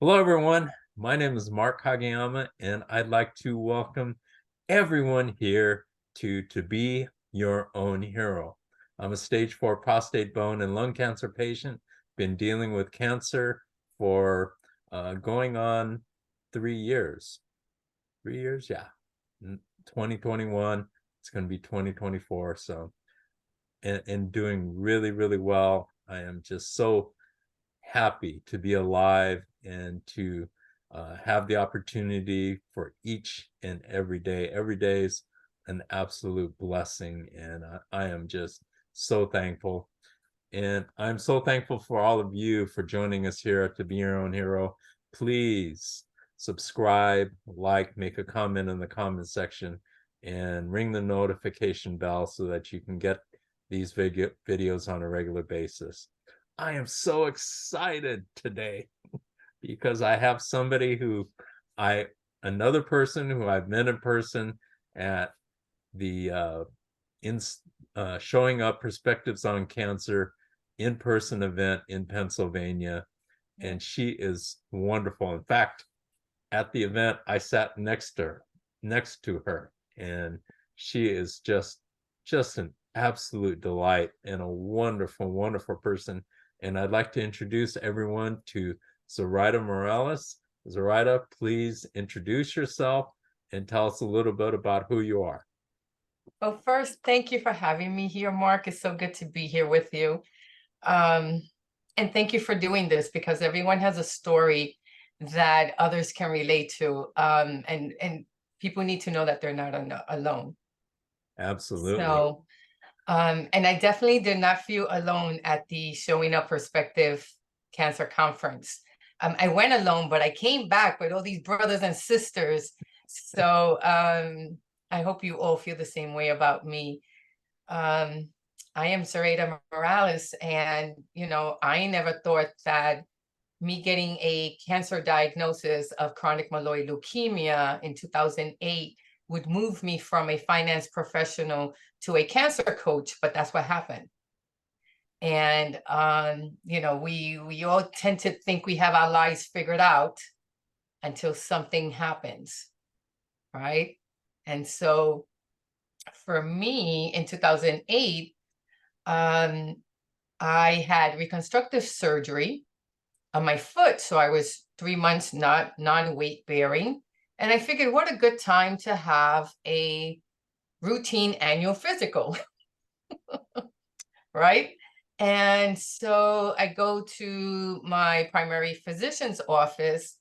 Hello, everyone. My name is Mark Kageyama, and I'd like to welcome everyone here to Be Your Own Hero. I'm a stage 4 prostate, bone, and lung cancer patient. Been dealing with cancer for going on 3 years. 3 years, yeah. 2021, it's going to be 2024. So, and doing really, really well. I am just so happy to be alive and to have the opportunity for each and every day. Every day is an absolute blessing, and I am just so thankful. And I'm so thankful for all of you for joining us here at To Be Your Own Hero. Please subscribe, like, make a comment in the comment section, and ring the notification bell so that you can get these videos on a regular basis. I am so excited today because I have somebody another person who I've met in person at the Showing Up Perspectives on Cancer in-person event in Pennsylvania, and she is wonderful. In fact, at the event, I sat next to her, and she is just an absolute delight and a wonderful, wonderful person. And I'd like to introduce everyone to Zoraida Morales. Zoraida, please introduce yourself and tell us a little bit about who you are. Well, first, thank you for having me here, Mark. It's so good to be here with you. And thank you for doing this, because everyone has a story that others can relate to. And people need to know that they're not alone. Absolutely. So, and I definitely did not feel alone at the Showing Up Perspective Cancer Conference. I went alone, but I came back with all these brothers and sisters. So I hope you all feel the same way about me. I am Zoraida Morales, and I never thought that me getting a cancer diagnosis of chronic myeloid leukemia in 2008 would move me from a finance professional to a cancer coach, but that's what happened. And we all tend to think we have our lives figured out until something happens, right? And so for me in 2008, I had reconstructive surgery on my foot. So I was 3 months not non-weight bearing. And I figured, what a good time to have a routine annual physical, right? And so I go to my primary physician's office,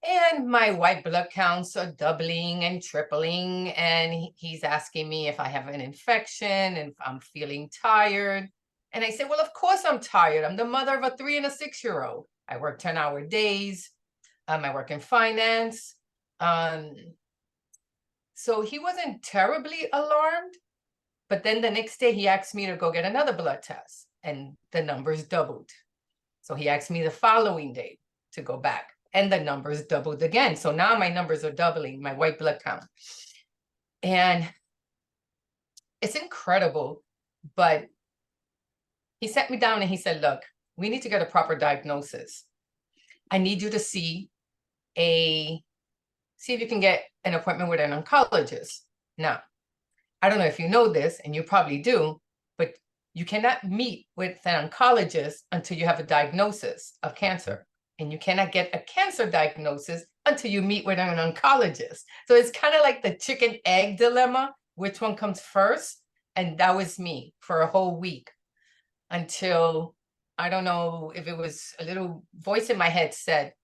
and my white blood counts are doubling and tripling. And he's asking me if I have an infection and if I'm feeling tired. And I said, well, of course I'm tired. I'm the mother of a 3 and a 6-year-old. I work 10-hour days. I work in finance. So he wasn't terribly alarmed. But then the next day he asked me to go get another blood test, and the numbers doubled. So he asked me the following day to go back, and the numbers doubled again. So now my numbers are doubling, my white blood count. And it's incredible. But he sat me down and he said, look, we need to get a proper diagnosis. I need you to see if you can get an appointment with an oncologist. Now, I don't know if you know this, and you probably do, but you cannot meet with an oncologist until you have a diagnosis of cancer. And you cannot get a cancer diagnosis until you meet with an oncologist. So it's kind of like the chicken egg dilemma, which one comes first? And that was me for a whole week, until, I don't know if it was a little voice in my head said,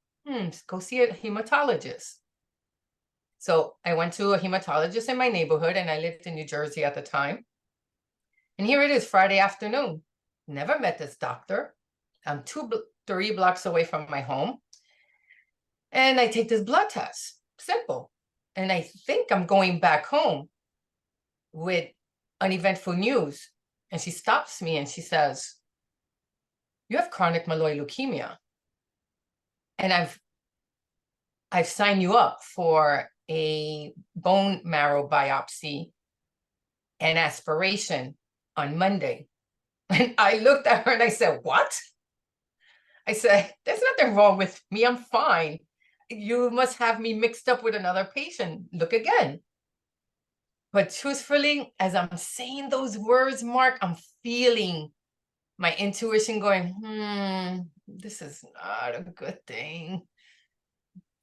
go see a hematologist. So I went to a hematologist in my neighborhood, and I lived in New Jersey at the time. And here it is, Friday afternoon. Never met this doctor. I'm 3 blocks away from my home. And I take this blood test. Simple. And I think I'm going back home with uneventful news. And she stops me and she says, you have chronic myeloid leukemia. And I've signed you up for a bone marrow biopsy and aspiration on Monday. And I looked at her and I said, what? I said, there's nothing wrong with me. I'm fine. You must have me mixed up with another patient. Look again. But truthfully, as I'm saying those words, Mark, I'm feeling my intuition going, this is not a good thing.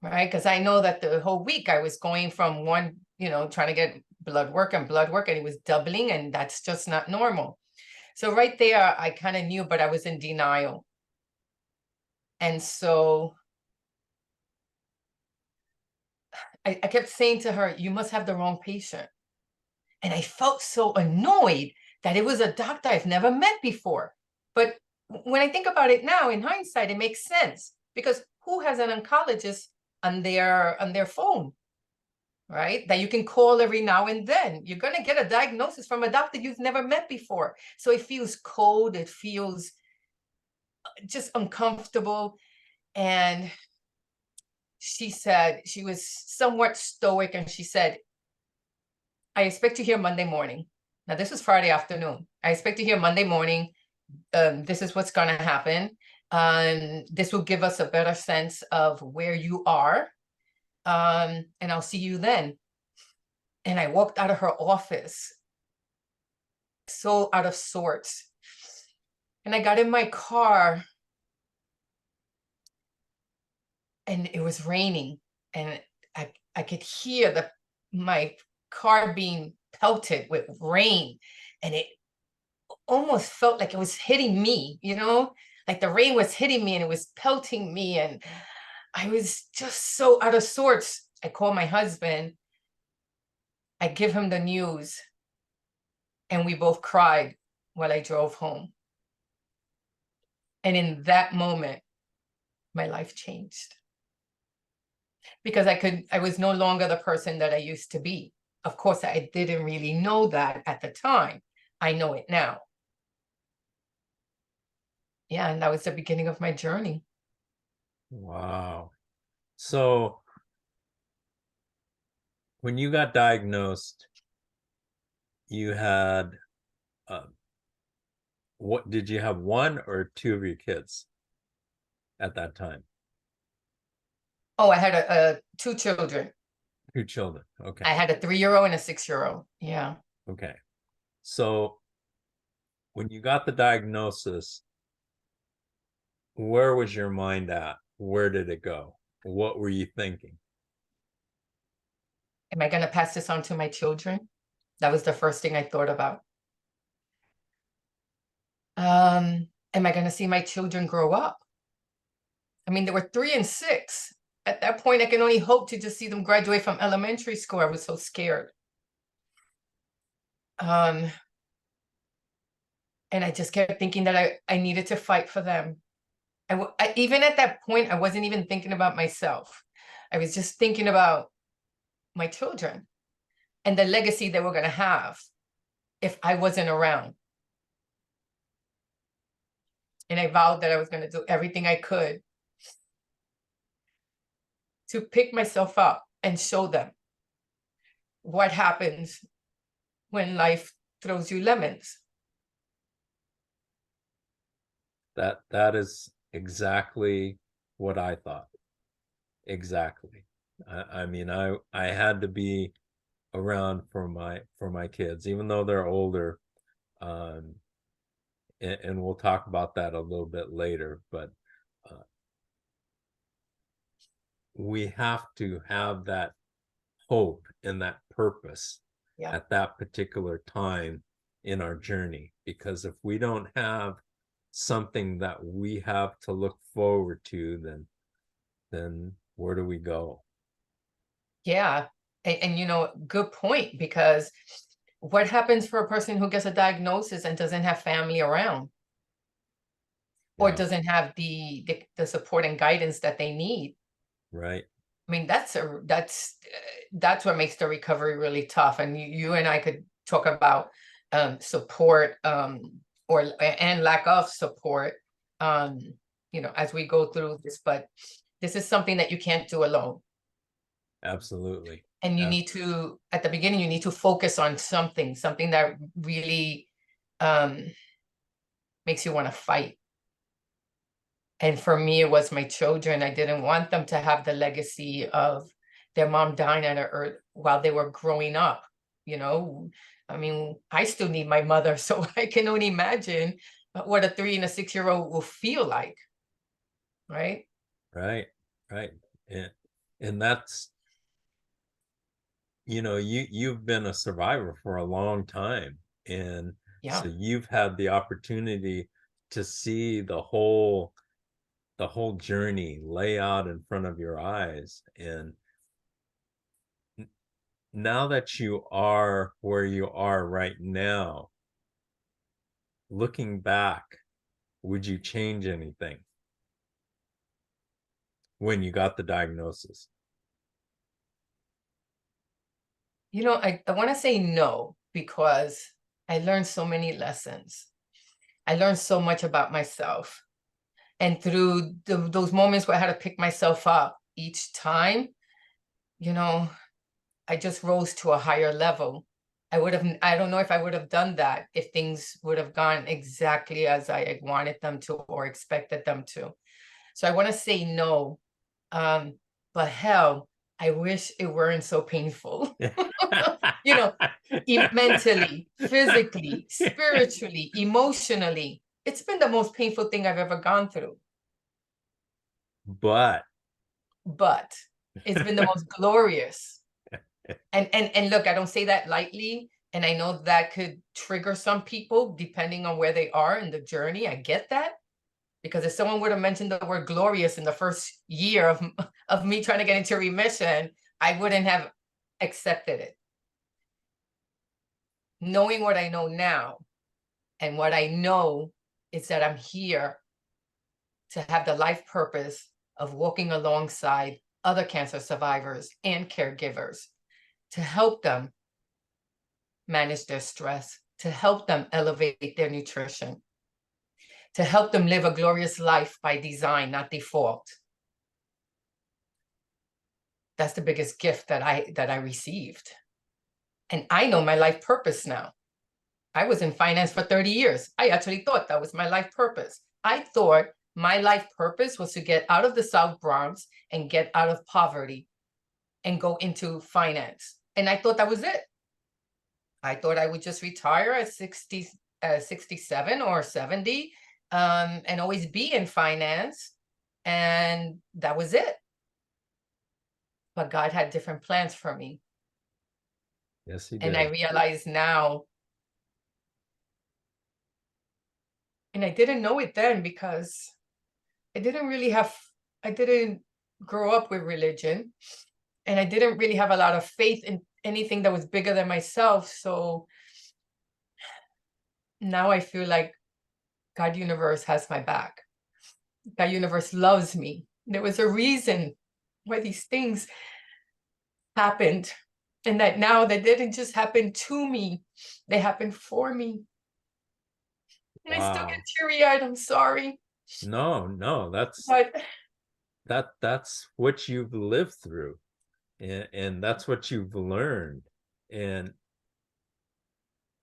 Right? Because I know that the whole week I was going from one, trying to get blood work, and it was doubling, and that's just not normal. So right there, I kind of knew, but I was in denial. And so I kept saying to her, you must have the wrong patient. And I felt so annoyed that it was a doctor I've never met before. But when I think about it now, in hindsight, it makes sense, because who has an oncologist on their phone, right? That you can call every now and then. You're going to get a diagnosis from a doctor you've never met before. So it feels cold. It feels just uncomfortable. And she said, she was somewhat stoic, and she said, I expect to hear Monday morning. Now, this was Friday afternoon. I expect to hear Monday morning. This is what's going to happen. This will give us a better sense of where you are. And I'll see you then. And I walked out of her office so out of sorts. And I got in my car, and it was raining, and I could hear my car being pelted with rain, and it almost felt like it was hitting me, like the rain was hitting me and it was pelting me, and I was just so out of sorts. I call my husband, I give him the news, and we both cried while I drove home. And in that moment, my life changed, because I was no longer the person that I used to be. Of course, I didn't really know that at the time. I know it now. Yeah, and that was the beginning of my journey. Wow. So when you got diagnosed, you had what did you have, one or two of your kids at that time? Oh, I had two children. Two children. Okay. I had a 3-year-old and a 6-year-old. Yeah. Okay. So when you got the diagnosis, where was your mind at? Where did it go? What were you thinking? Am I going to pass this on to my children? That was the first thing I thought about. Am I going to see my children grow up? I mean, they were 3 and 6. At that point, I can only hope to just see them graduate from elementary school. I was so scared. And I just kept thinking that I needed to fight for them. Even at that point, I wasn't even thinking about myself. I was just thinking about my children and the legacy they were going to have if I wasn't around. And I vowed that I was going to do everything I could to pick myself up and show them what happens when life throws you lemons. That is exactly what I thought. Exactly. I mean, I had to be around for my kids, even though they're older. And we'll talk about that a little bit later, but we have to have that hope and that purpose at that particular time in our journey, because if we don't have something that we have to look forward to, then where do we go? Yeah. And good point, because what happens for a person who gets a diagnosis and doesn't have family around, or doesn't have the support and guidance that they need? Right. I mean, that's what makes the recovery really tough. And you and I could talk about support and lack of support, as we go through this. But this is something that you can't do alone. Absolutely. And you need to, at the beginning, you need to focus on something that really makes you want to fight. And for me, it was my children. I didn't want them to have the legacy of their mom dying on earth while they were growing up. You know, I mean, I still need my mother, so I can only imagine what a 3 and a 6-year-old will feel like, right? Right, right. And that's, you've been a survivor for a long time, and Yeah. so you've had the opportunity to see the whole journey lay out in front of your eyes. And now that you are where you are right now, looking back, would you change anything when you got the diagnosis? You know, I want to say no, because I learned so many lessons. I learned so much about myself. And through those moments where I had to pick myself up each time, you know, I just rose to a higher level. I don't know if I would have done that if things would have gone exactly as I wanted them to or expected them to. So I want to say no. But hell, I wish it weren't so painful. You know, mentally, physically, spiritually, emotionally. It's been the most painful thing I've ever gone through. But But it's been the most glorious. And look, I don't say that lightly. And I know that could trigger some people depending on where they are in the journey. I get that. Because if someone would have mentioned the word glorious in the first year of me trying to get into remission, I wouldn't have accepted it. Knowing what I know now, and what I know is that I'm here to have the life purpose of walking alongside other cancer survivors and caregivers to help them manage their stress, to help them elevate their nutrition, to help them live a glorious life by design, not default. That's the biggest gift that I received. And I know my life purpose now. I was in finance for 30 years. I actually thought that was my life purpose. I thought my life purpose was to get out of the South Bronx and get out of poverty and go into finance. And I thought that was it. I thought I would just retire at 67 or 70, and always be in finance. And that was it. But God had different plans for me. yes, he And I did. realize now, and I didn't know it then because I didn't grow up with religion, and I didn't really have a lot of faith in anything that was bigger than myself. So now I feel like God universe has my back. God universe loves me. There was a reason why these things happened, and that now they didn't just happen to me, they happened for me. And I still get Wow. teary-eyed, I'm sorry. No, But that's what you've lived through, and that's what you've learned. And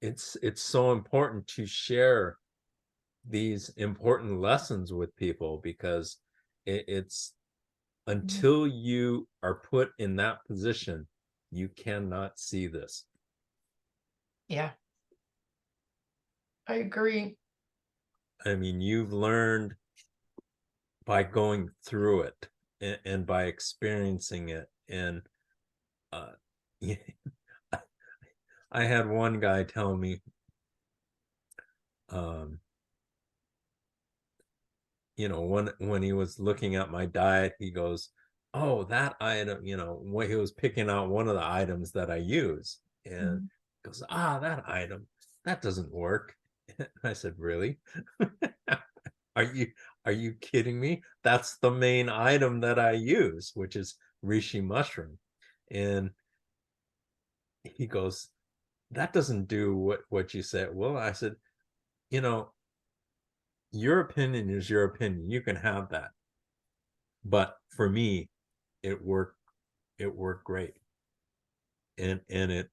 it's so important to share these important lessons with people, because it's until you are put in that position, you cannot see this. yeah, I agree. I mean, you've learned by going through it, and by experiencing it. And uh I had one guy tell me, um when he was looking at my diet, he goes, oh, that item, when he was picking out one of the items that I use, and goes, that item, that doesn't work. I said, really? are you are you kidding me? That's the main item that I use, which is reishi mushroom. And he goes, that doesn't do what you said. Well, I said, you know your opinion is your opinion, you can have that, but for me, it worked great, and it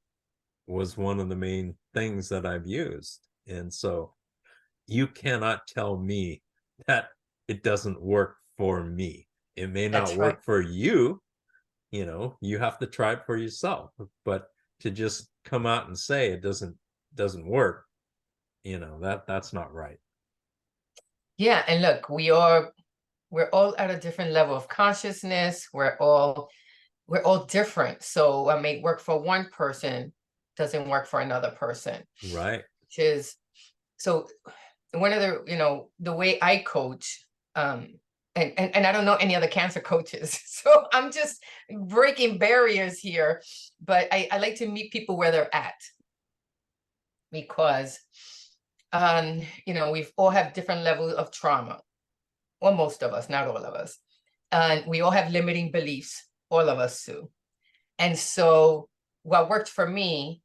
was one of the main things that I've used. And so you cannot tell me that it doesn't work for me. It may not That's right. work for you, you have to try it for yourself. But to just come out and say it doesn't work, that's not right. Yeah, and look, we're all at a different level of consciousness. We're all different. So what may work for one person doesn't work for another person. Right. Which is so one of the way I coach, and I don't know any other cancer coaches, so I'm just breaking barriers here. But I like to meet people where they're at, because we've all have different levels of trauma. Well, most of us, not all of us. And we all have limiting beliefs, all of us do. And so what worked for me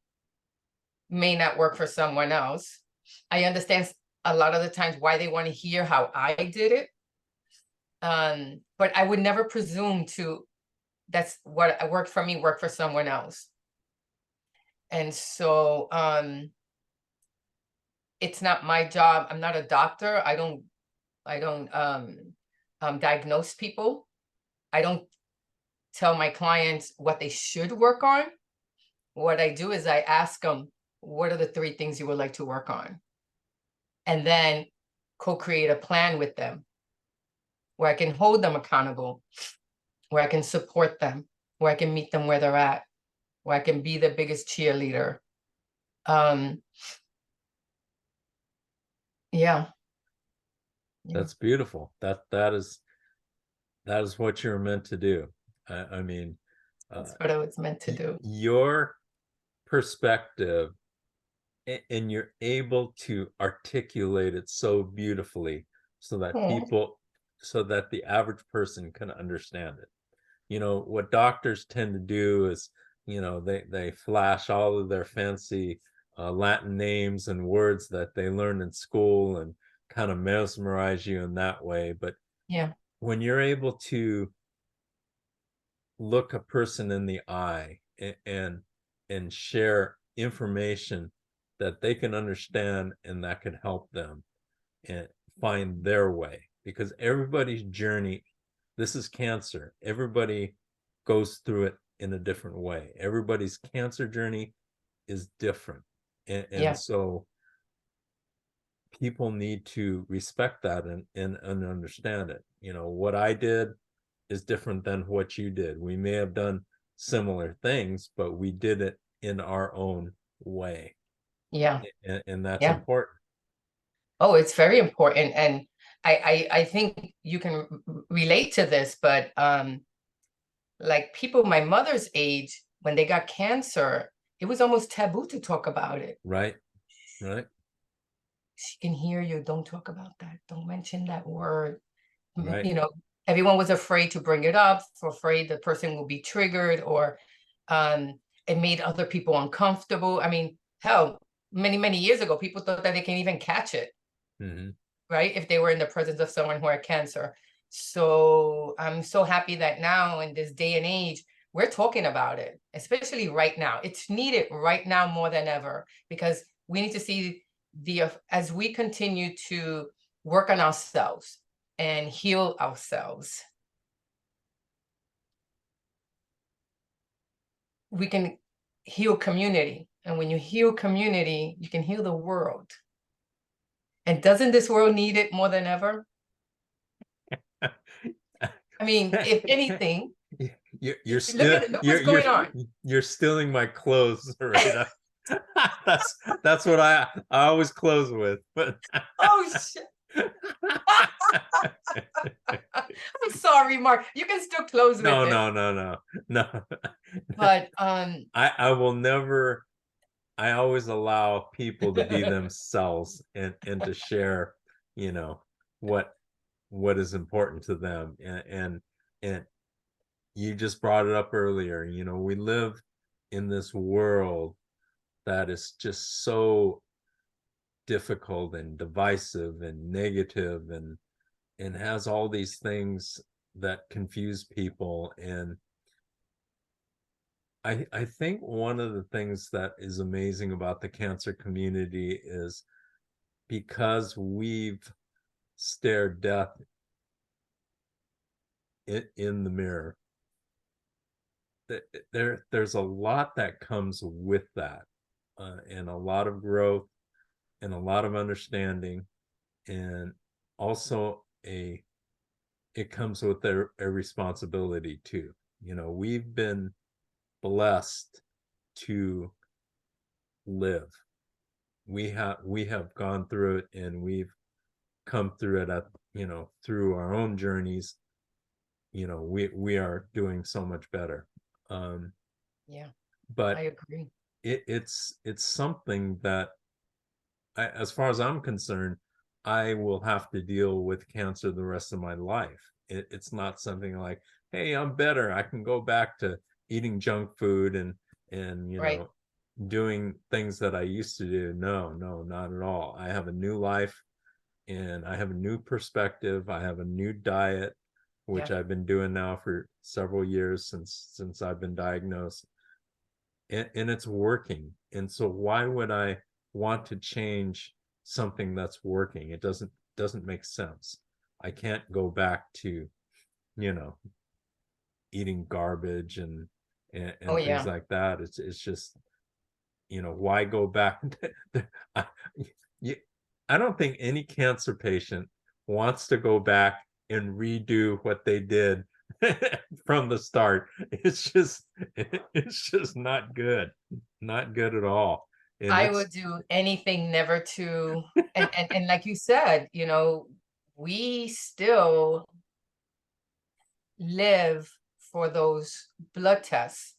may not work for someone else. I understand a lot of the times why they want to hear how I did it. But I would never presume to, that's what worked for me, work for someone else. And so it's not my job. I'm not a doctor. I don't diagnose people. I don't tell my clients what they should work on. What I do is I ask them, what are the 3 things you would like to work on? And then co-create a plan with them where I can hold them accountable, where I can support them, where I can meet them where they're at, where I can be the biggest cheerleader. Yeah. That's beautiful. That is what you're meant to do. I mean, That's what I was meant to do. Your perspective, and you're able to articulate it so beautifully so that the average person can understand it. What doctors tend to do is, they flash all of their fancy Latin names and words that they learned in school and kind of mesmerize you in that way. But yeah, when you're able to look a person in the eye and share information that they can understand and that can help them and find their way, because everybody's journey, this is cancer, everybody goes through it in a different way. Everybody's cancer journey is different, and so people need to respect that and understand it. What I did is different than what you did. We may have done similar things, but we did it in our own way. yeah, And that's yeah. important. Oh, it's very important. And I think you can relate to this, but like people my mother's age, when they got cancer, it was almost taboo to talk about it. Right. She can hear you. Don't talk about that. Don't mention that word. Right. Everyone was afraid to bring it up, afraid the person will be triggered, or it made other people uncomfortable. I mean, hell, many, many years ago, people thought that they can't even catch it, right? If they were in the presence of someone who had cancer. So I'm so happy that now in this day and age, we're talking about it, especially right now. It's needed right now more than ever, because we need to see as we continue to work on ourselves and heal ourselves, we can heal community. And when you heal community, you can heal the world. And doesn't this world need it more than ever? I mean, if anything, you're look what's going on. You're stealing my clothes, Zoraida. That's what I always close with. But oh shit. I'm sorry, Mark. You can still close with it. No. But I will never. I always allow people to be themselves and to share, what is important to them. And you just brought it up earlier. We live in this world that is just so difficult and divisive and negative and has all these things that confuse people. And I think one of the things that is amazing about the cancer community is because we've stared death in the mirror. There's a lot that comes with that, and a lot of growth and a lot of understanding, and also it comes with a responsibility too. You know, we've been blessed to live. We have gone through it, and we've come through it at, you know, through our own journeys. You know, we are doing so much better. Yeah, But I agree. it's something that as far as I'm concerned, I will have to deal with cancer the rest of my life. It's not something like, hey, I'm better, I can go back to eating junk food and you Right. know, doing things that I used to do. No, no, not at all. I have a new life, and I have a new perspective. I have a new diet, which Yeah. I've been doing now for several years since I've been diagnosed, and it's working. And so why would I want to change something that's working? It doesn't make sense. I can't go back to, you know, eating garbage Oh, and things yeah. like that. It's just, you know, why go back? I, you, I don't think any cancer patient wants to go back and redo what they did from the start. It's just not good, not good at all. And I it's would do anything never to, and like you said, you know, we still live for those blood tests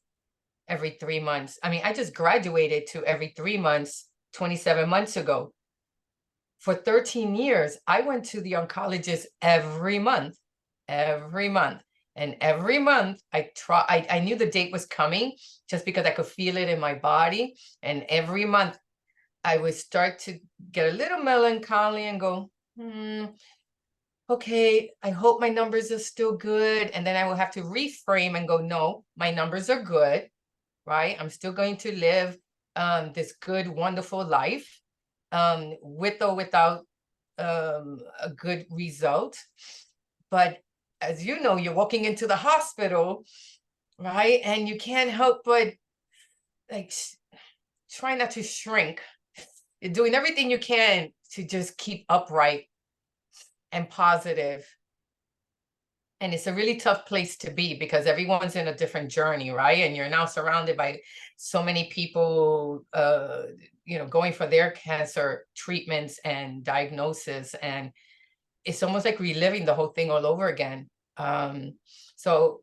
every 3 months. I mean, I just graduated to every 3 months 27 months ago. For 13 years, I went to the oncologist every month, every month. And every month I knew the date was coming just because I could feel it in my body. And every month I would start to get a little melancholy and go, okay, I hope my numbers are still good. And then I will have to reframe and go, no, my numbers are good, right? I'm still going to live this good, wonderful life, with or without a good result. But as you know, you're walking into the hospital, right? And you can't help but like try not to shrink. You're doing everything you can to just keep upright and positive. And it's a really tough place to be because everyone's in a different journey, right? And you're now surrounded by so many people, you know, going for their cancer treatments and diagnosis. And it's almost like reliving the whole thing all over again. So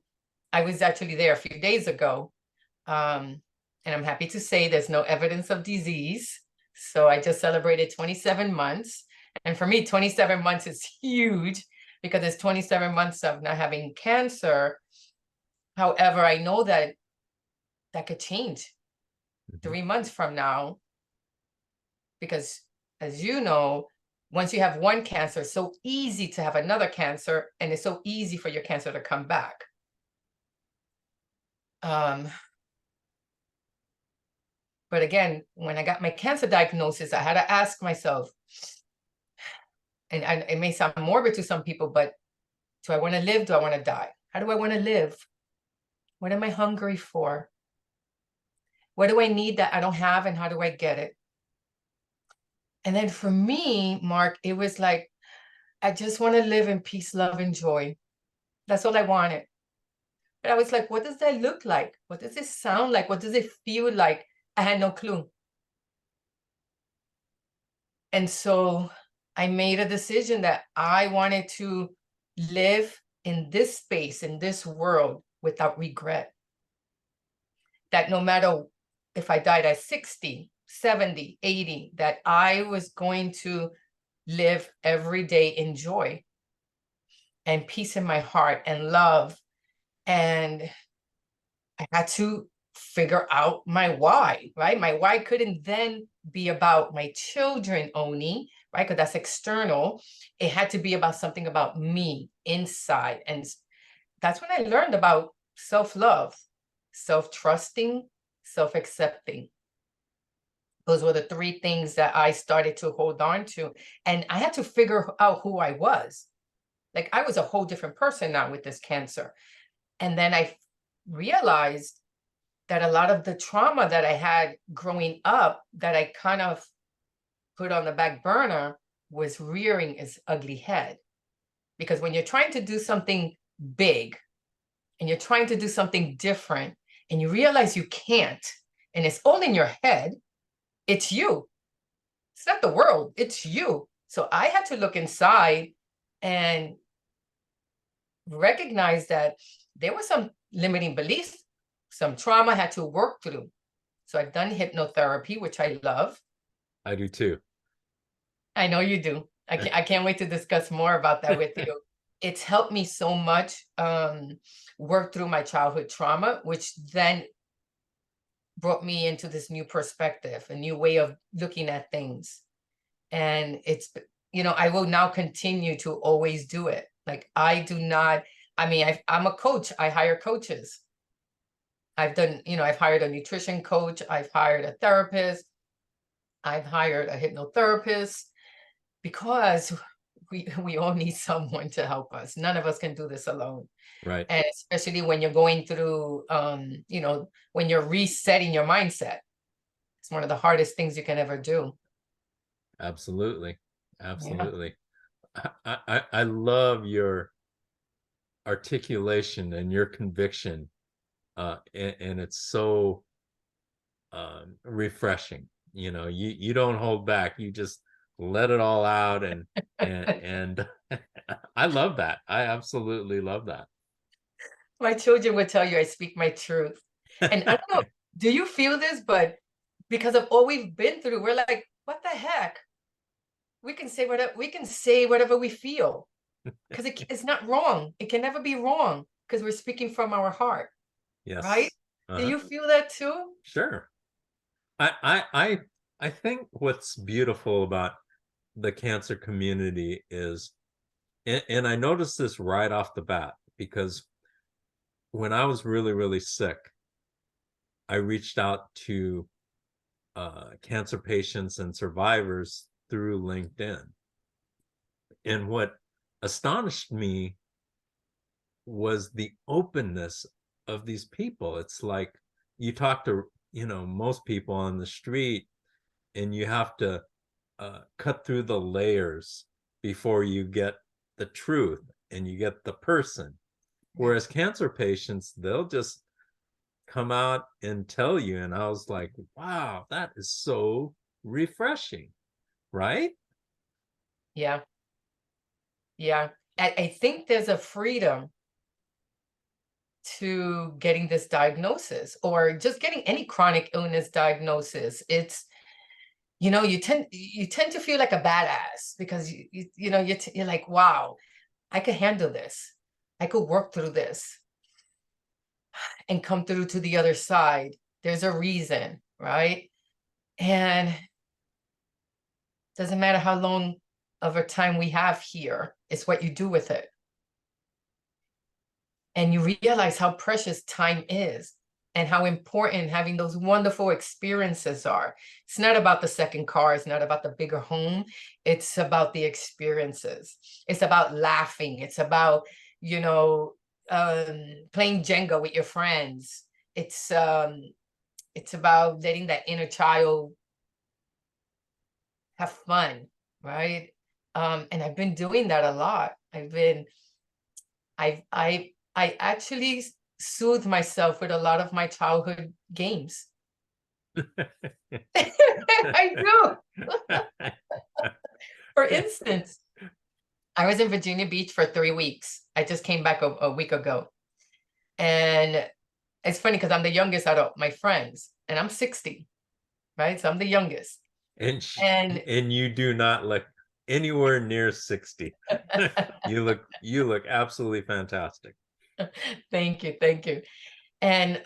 I was actually there a few days ago. And I'm happy to say there's no evidence of disease. So I just celebrated 27 months. And for me, 27 months is huge because it's 27 months of not having cancer. However, I know that that could change 3 months from now because, as you know, once you have one cancer, it's so easy to have another cancer, and it's so easy for your cancer to come back. But again, when I got my cancer diagnosis, I had to ask myself, and it may sound morbid to some people, but do I want to live? Do I want to die? How do I want to live? What am I hungry for? What do I need that I don't have, and how do I get it? And then for me, Mark, it was like, I just want to live in peace, love, and joy. That's all I wanted. But I was like, what does that look like? What does it sound like? What does it feel like? I had no clue. And so I made a decision that I wanted to live in this space, in this world, without regret. That no matter if I died at 60, 70, 80, that I was going to live every day in joy and peace in my heart and love. And I had to figure out my why, right? My why couldn't then be about my children only, right? Because that's external. It had to be about something about me inside. And that's when I learned about self-love, self-trusting, self-accepting. Those were the three things that I started to hold on to. And I had to figure out who I was. Like I was a whole different person now with this cancer. And then I realized that a lot of the trauma that I had growing up that I kind of put on the back burner was rearing its ugly head. Because when you're trying to do something big and you're trying to do something different and you realize you can't, and it's all in your head, it's you. It's not the world, it's you. So I had to look inside and recognize that there were some limiting beliefs, some trauma I had to work through. So I've done hypnotherapy, which I love. I do too. I know you do. I can't wait to discuss more about that with you. It's helped me so much work through my childhood trauma, which then brought me into this new perspective, a new way of looking at things. And it's, I will now continue to always do it. Like I do not, I'm a coach. I hire coaches. I've done, I've hired a nutrition coach. I've hired a therapist. I've hired a hypnotherapist because we all need someone to help us. None of us can do this alone. Right. And especially when you're going through, when you're resetting your mindset, it's one of the hardest things you can ever do. Absolutely. Absolutely. Yeah. I love your articulation and your conviction. And it's so refreshing. You don't hold back. You just let it all out, and I love that. I absolutely love that. My children would tell you I speak my truth. And I don't know, do you feel this? But because of all we've been through, we're like, what the heck? We can say whatever we feel, because it's not wrong. It can never be wrong because we're speaking from our heart. Yes. Right? Do you feel that too? Sure. I think what's beautiful about the cancer community is, and I noticed this right off the bat, because when I was really, really sick, I reached out to cancer patients and survivors through LinkedIn. And what astonished me was the openness of these people. It's like you talk to, most people on the street, and you have to cut through the layers before you get the truth and you get the person. Whereas cancer patients, they'll just come out and tell you. And I was like, wow, that is so refreshing, right? Yeah. Yeah. I think there's a freedom to getting this diagnosis, or just getting any chronic illness diagnosis. It's, you tend to feel like a badass because you're like, wow, I could handle this. I could work through this and come through to the other side. There's a reason, right? And doesn't matter how long of a time we have here, it's what you do with it. And you realize how precious time is and how important having those wonderful experiences are. It's not about the second car. It's not about the bigger home. It's about the experiences. It's about laughing. It's about, playing Jenga with your friends. It's about letting that inner child have fun, right? And I've been doing that a lot. I actually soothe myself with a lot of my childhood games. I do. For instance, I was in Virginia Beach for 3 weeks. I just came back a week ago. And it's funny because I'm the youngest out of my friends, and I'm 60, right? So I'm the youngest. And you do not look anywhere near 60. You look absolutely fantastic. Thank you. And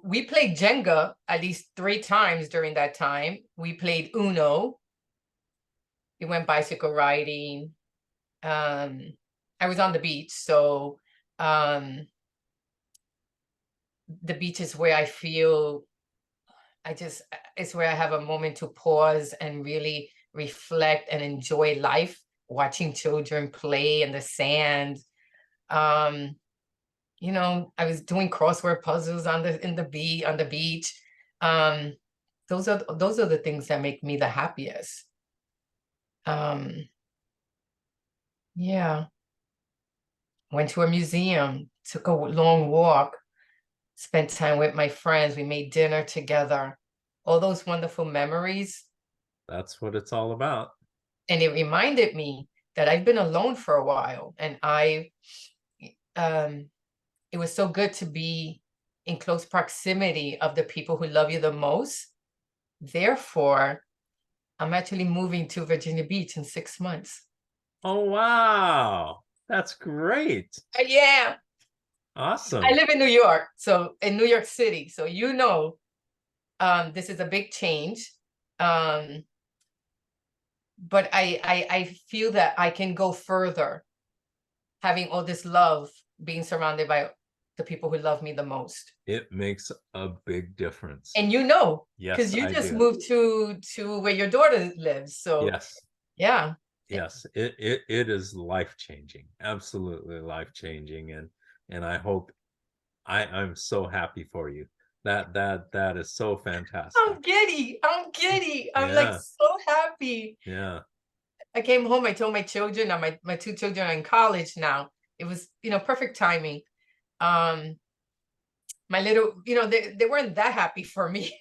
we played Jenga at least 3 times during that time. We played Uno. We went bicycle riding. I was on the beach, so the beach is where I feel it's where I have a moment to pause and really reflect and enjoy life watching children play in the sand. You know, I was doing crossword puzzles on the beach. Um, those are the things that make me the happiest. Yeah. Went to a museum, took a long walk, spent time with my friends. We made dinner together. All those wonderful memories. That's what it's all about. And it reminded me that I've been alone for a while, and it was so good to be in close proximity of the people who love you the most. Therefore, I'm actually moving to Virginia Beach in 6 months. Oh, wow. That's great. Yeah. Awesome. I live in New York, so in New York City. So you know, this is a big change. But I feel that I can go further, having all this love, being surrounded by the people who love me the most. It makes a big difference. And you know, Yes, because you I just do. moved to where your daughter lives. So Yes. yeah. Yes, it is life-changing, absolutely life-changing, and I hope I'm so happy for you. That is so fantastic. I'm giddy. I'm giddy. I'm like Yeah, so happy. yeah. I came home, I told my children, now my two children are in college now. It was, you know, perfect timing. My little, you know, they weren't that happy for me.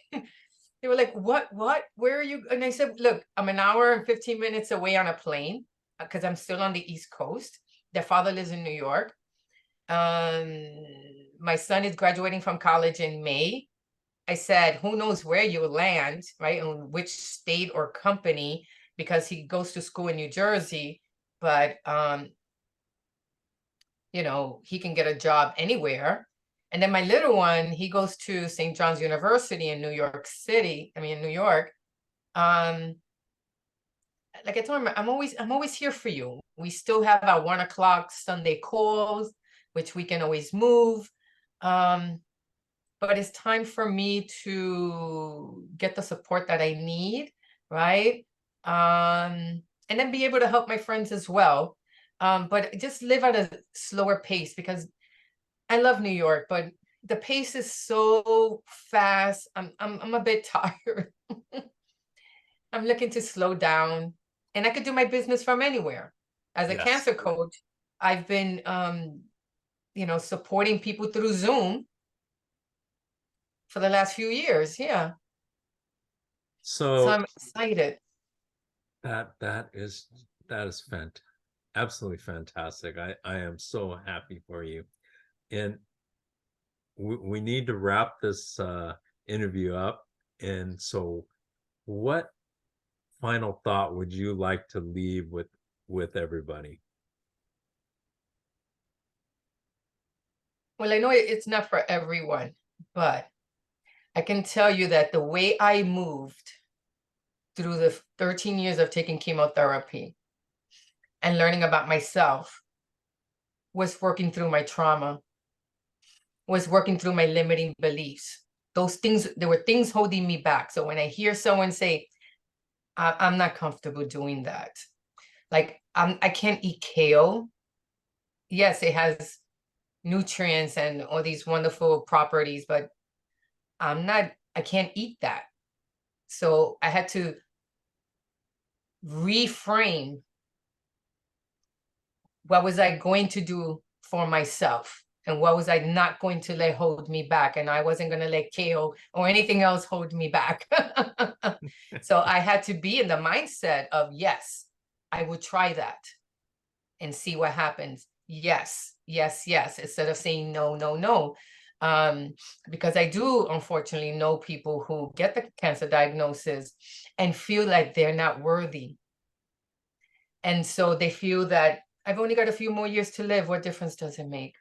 They were like, what, where are you? And I said, look, I'm an hour and 15 minutes away on a plane because I'm still on the East Coast. Their father lives in New York. My son is graduating from college in May. I said, who knows where you'll land, right? In which state or company, because he goes to school in New Jersey, but you know, he can get a job anywhere. And then my little one, he goes to St. John's University in New York City. I mean, in New York. Like I told him, I'm always here for you. We still have our 1 o'clock Sunday calls, which we can always move. But it's time for me to get the support that I need, right? And then be able to help my friends as well. But just live at a slower pace because I love New York, but the pace is so fast. I'm a bit tired. I'm looking to slow down, and I could do my business from anywhere. As a Yes. cancer coach, I've been you know, supporting people through Zoom for the last few years. Yeah. So So I'm excited. that is absolutely fantastic. I am so happy for you. And we need to wrap this interview up. And so what final thought would you like to leave with everybody? Well, I know it's not for everyone, but I can tell you that the way I moved through the 13 years of taking chemotherapy and learning about myself was working through my trauma, was working through my limiting beliefs. Those things, there were things holding me back. So when I hear someone say, I'm not comfortable doing that, like I can't eat kale. Yes, it has nutrients and all these wonderful properties, but I can't eat that. So I had to reframe what was I going to do for myself and what was I not going to let hold me back. And I wasn't going to let kale or anything else hold me back. So I had to be in the mindset of, yes, I would try that and see what happens. Yes, yes, yes, instead of saying no, no, no. Because I do unfortunately know people who get the cancer diagnosis and feel like they're not worthy. And so they feel that I've only got a few more years to live. What difference does it make?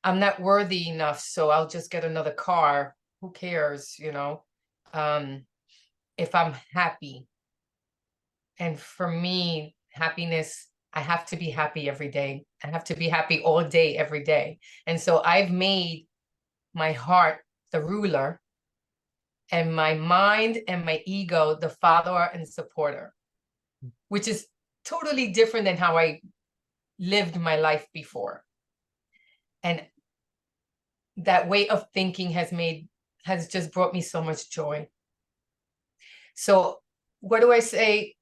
I'm not worthy enough, so I'll just get another car. Who cares, you know? If I'm happy. And for me, happiness, I have to be happy every day. I have to be happy all day, every day. And so I've made my heart the ruler and my mind and my ego the follower and supporter, which is totally different than how I lived my life before. And that way of thinking has just brought me so much joy. So what do I say?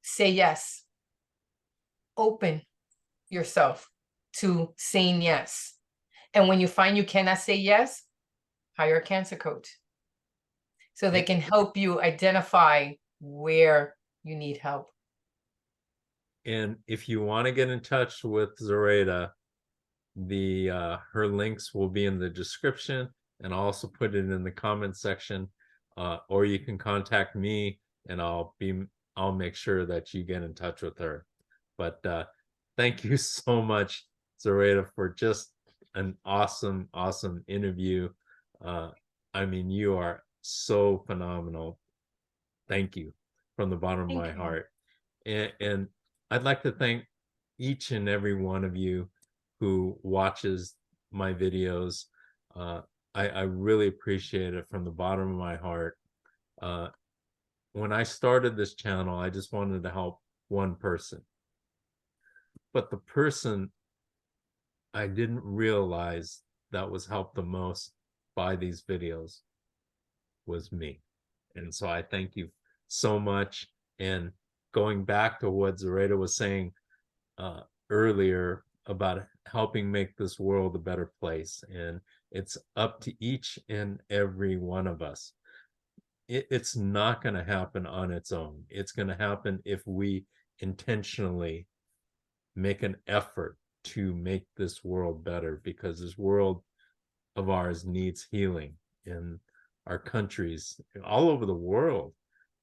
Say yes. Open yourself to saying yes. And when you find you cannot say yes, hire a cancer coach so they can help you identify where you need help. And if you want to get in touch with Zoraida, her links will be in the description, and I'll also put it in the comment section, or you can contact me and I'll make sure that you get in touch with her. But thank you so much, Zoraida, for just an awesome interview. I mean, you are so phenomenal. Thank you from the bottom of my heart. And I'd like to thank each and every one of you who watches my videos. I really appreciate it from the bottom of my heart. When I started this channel, I just wanted to help one person. But the person I didn't realize that was helped the most by these videos was me. And so I thank you so much. And going back to what Zoraida was saying earlier about helping make this world a better place, and it's up to each and every one of us. It's not going to happen on its own. It's going to happen if we intentionally make an effort to make this world better, because this world of ours needs healing, and our countries all over the world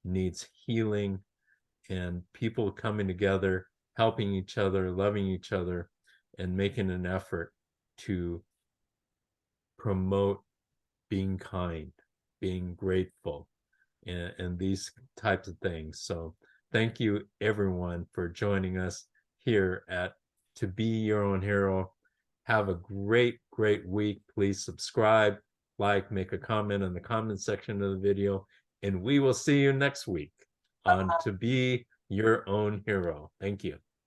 needs healing, and people coming together, helping each other, loving each other, and making an effort to promote being kind, being grateful, and these types of things. So thank you everyone for joining us here at To Be Your Own Hero. Have a great week. Please subscribe, like, make a comment in the comment section of the video, and we will see you next week on To Be Your Own Hero. Thank you.